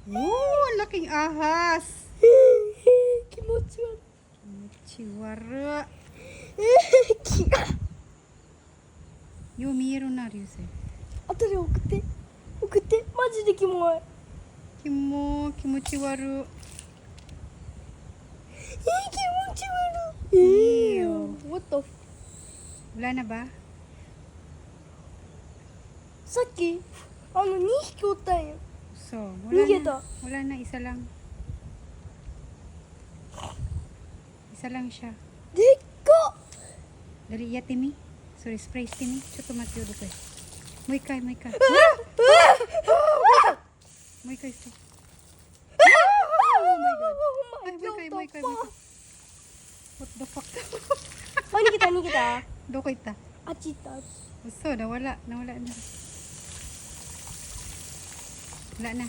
Oh, laking ahas. Kimochi Chihuahua. 気がよう見えるな、流星。後で送ってマジでキモい気持ち悪い。気持ち悪いいいよ What the Wala na ba? さっき2匹おったんよ So, Nigeta. Wala na, isa lang. Isa lang siya. でっか Dali, iya, Timmy. Sorry, spray, Timmy.ちょっと待ってよ、どこへ。もう一回。もう一回して。Oh my god. Ay,もう一回。What the fuck? 逃げた どこ行った？あっち行った嘘, nawala na. Wala na.